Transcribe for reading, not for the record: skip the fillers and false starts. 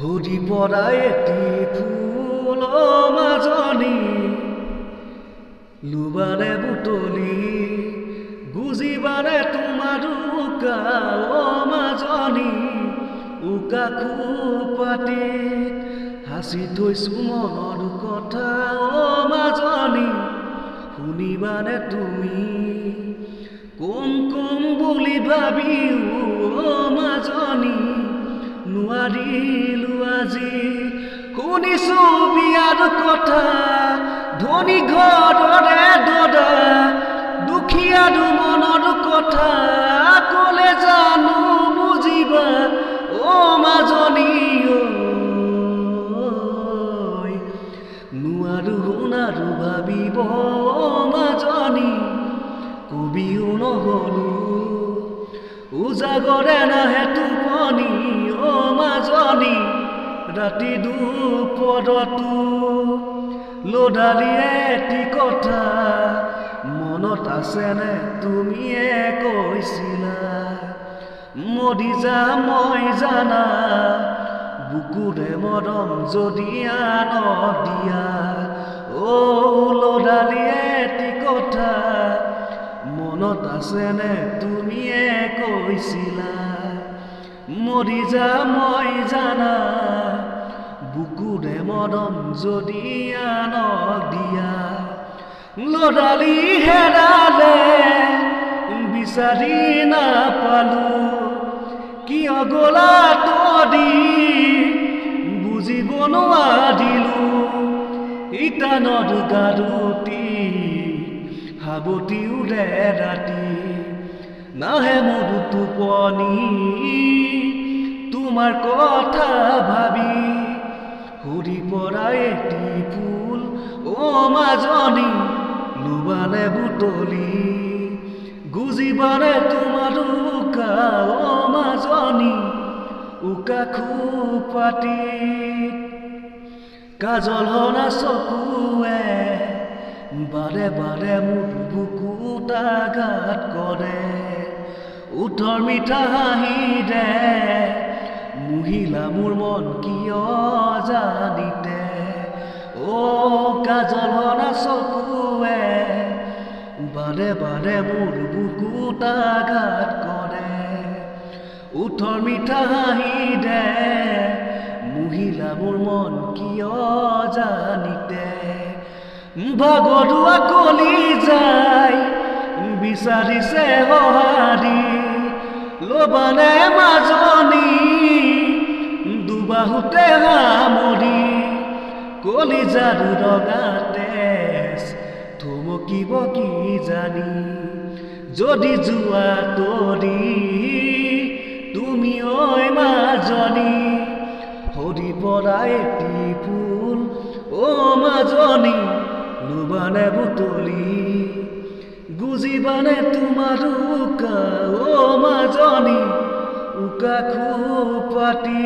হুদি পৰা এটি ফুল মাজনী লুবাৰে বুটলি বুজিবাৰে তোমাৰ উকা মাজনী উকা খোপাটি হাসি থৈছো মনৰ কথা মাজনী শুনিবানে তুমি কম কম বুলি ভাবিও মাজনী নোৱাৰিলো আজি শুনিছো বিয়াৰ কথা ধনী ঘৰৰে দদা দুখীয়াৰ মনৰ কথা কলে জানো বুজিবা ও মাজনী নোৱাৰো শুনাৰো ভাবিব মাজনী কবিও নহলো উজাগৰে নাহে টোপনি ও মাজনী ৰাতি দুপৰতো লদালিয়ে এটি কথা মনত আছেনে তুমিয়ে কৈছিলা মৰি যাম মই জানা বুকুৰে মৰম যদি আন দিয়া ও লদালিয়ে এটি কথা মনত আছেনে তুমিয়ে কৈছিলা মৰি যাম মই জানা বুকুৰে মৰম যদি আন দিয়া লদালি হেৰালে বিচাৰি নাপালো কিয় গলা তদি বুজিব নোৱাৰিলো ইটানৰ গাৰুটি হাবতি উৰে ৰাতি নাহে মোৰ টোপনি তোমাৰ কথা ভাবি হুৰি পৰা এটি ফুল ও মাজনী লুবালে বুটলি গুজিবাৰে তোমাৰ উকা ও মাজনী উকা খোপাটি কাজল হনা চকুৱে বাৰে বাৰে মোৰ বুকুত আঘাত কৰে উঠৰ মিঠা হাঁহিৰে মুহিলা মোৰ মন কিয় জানিতে ও কাজল হনা চকুৱে বাৰে বাৰে মোৰ বুকুত আঘাত কৰে উঠৰ মিঠা হাঁহিৰে মুহিলা মোৰ মন কিয় জানিতে ভাগৰুৱা কলি যায় বিচাৰিছে সঁহাৰি লবানে মাজনী দুবাহুতে সামৰি কলিজাৰ ৰঙা তেজ থমকিব কি জানি যদি যোৱা তৰি তুমি ঐ মাজনী হৰি পৰা এটি ফুল ও মাজনী লুবানে বুটলি গুজিবানে তোমাৰ উকা ও মাজনী উকা খোপাটি